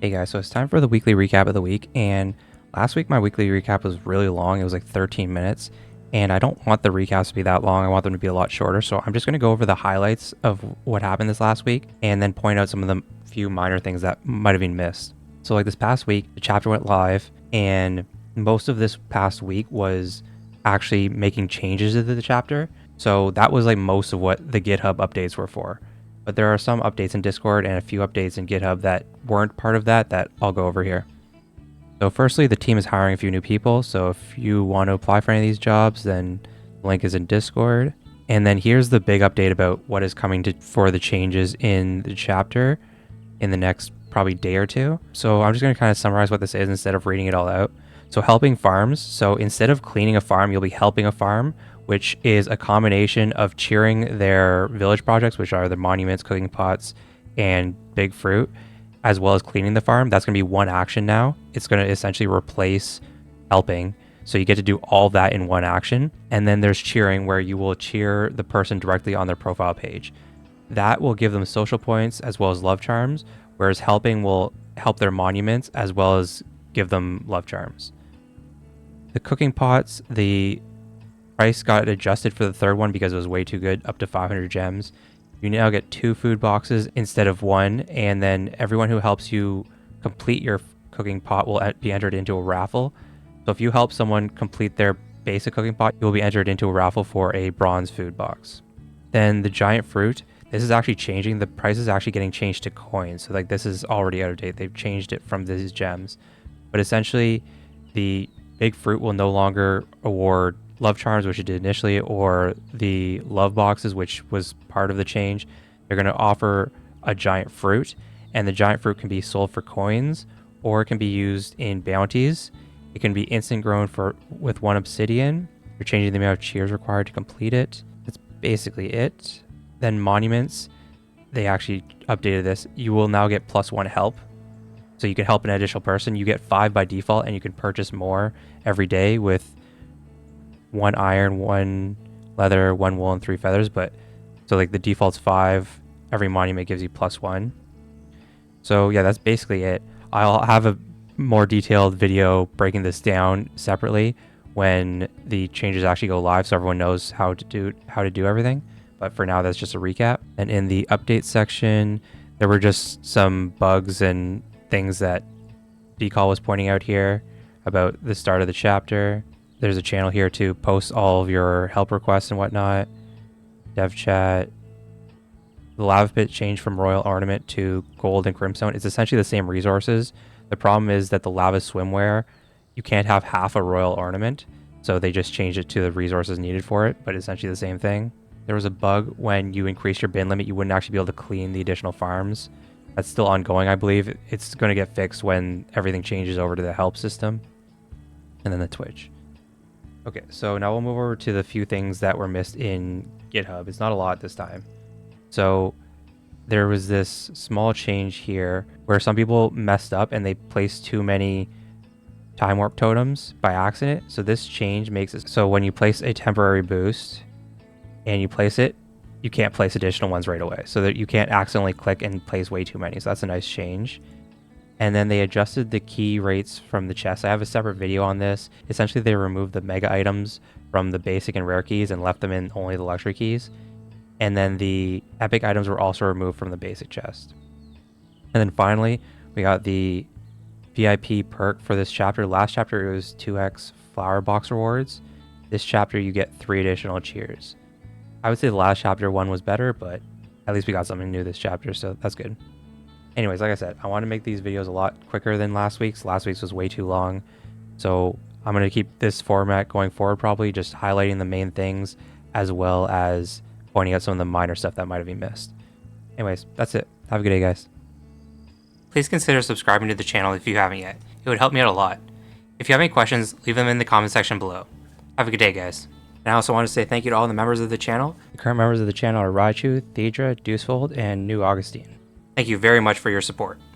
Hey guys, so it's time for the weekly recap of the week, and last week my weekly recap was really long. It was like 13 minutes, and I don't want the recaps to be that long. I want them to be a lot shorter, so I'm just going to go over the highlights of what happened this last week, and then point out some of the few minor things that might have been missed. So like this past week, the chapter went live, and most of this past week was actually making changes to the chapter. So that was like most of what the GitHub updates were for. But there are some updates in Discord and a few updates in GitHub that weren't part of that I'll go over here. So firstly, the team is hiring a few new people. So if you want to apply for any of these jobs, then the link is in Discord. And then here's the big update about what is coming for the changes in the chapter in the next probably day or two. So I'm just going to kind of summarize what this is instead of reading it all out. So helping farms. So instead of cleaning a farm, you'll be helping a farm, which is a combination of cheering their village projects, which are the monuments, cooking pots, and big fruit, as well as cleaning the farm. That's going to be one action now. It's going to essentially replace helping. So you get to do all that in one action. And then there's cheering, where you will cheer the person directly on their profile page. That will give them social points as well as love charms, whereas helping will help their monuments as well as give them love charms. The cooking pots, the price got adjusted for the third one because it was way too good, up to 500 gems. You now get 2 food boxes instead of 1, and then everyone who helps you complete your cooking pot will be entered into a raffle. So if you help someone complete their basic cooking pot, you will be entered into a raffle for a bronze food box. Then the giant fruit, this is actually changing. The price is actually getting changed to coins. So like this is already out of date. They've changed it from these gems. But essentially, the big fruit will no longer award love charms, which it did initially, or the love boxes, which was part of the change. They're going to offer a giant fruit, and the giant fruit can be sold for coins, or it can be used in bounties. It can be instant grown with 1 obsidian. You're changing the amount of cheers required to complete it. That's basically it. Then monuments, they actually updated this. You will now get +1 help. So you can help an additional person. You get 5 by default, and you can purchase more every day with 1 iron, 1 leather, 1 wool, and 3 feathers. But so like the default's 5. Every monument gives you +1. So yeah, that's basically it. I'll have a more detailed video breaking this down separately when the changes actually go live, so everyone knows how to do everything. But for now, that's just a recap. And in the update section, there were just some bugs and things that Decall was pointing out here about the start of the chapter. There's a channel here to post all of your help requests and whatnot. Dev chat. The lava pit changed from royal ornament to gold and crimson. It's essentially the same resources. The problem is that the lava swimwear, you can't have half a royal ornament. So they just changed it to the resources needed for it, but essentially the same thing. There was a bug when you increase your bin limit, you wouldn't actually be able to clean the additional farms. That's still ongoing, I believe. It's going to get fixed when everything changes over to the help system. And then the Twitch. Okay, so now we'll move over to the few things that were missed in GitHub. It's not a lot this time. So there was this small change here where some people messed up and they placed too many time warp totems by accident. So this change makes it so when you place a temporary boost and you place it, you can't place additional ones right away, so that you can't accidentally click and place way too many. So that's a nice change. And then they adjusted the key rates from the chest. I have a separate video on this. Essentially, they removed the mega items from the basic and rare keys and left them in only the luxury keys. And then the epic items were also removed from the basic chest. And then finally, we got the VIP perk for this chapter. Last chapter, it was 2x flower box rewards. This chapter, you get 3 additional cheers. I would say the last chapter one was better, but at least we got something new this chapter, so that's good. Anyways, like I said, I want to make these videos a lot quicker than last week's. Last week's was way too long. So I'm going to keep this format going forward, probably just highlighting the main things as well as pointing out some of the minor stuff that might have been missed. Anyways, that's it. Have a good day, guys. Please consider subscribing to the channel if you haven't yet. It would help me out a lot. If you have any questions, leave them in the comment section below. Have a good day, guys. And I also want to say thank you to all the members of the channel. The current members of the channel are Raichu, Thedra, Deucefold, and New Augustine. Thank you very much for your support.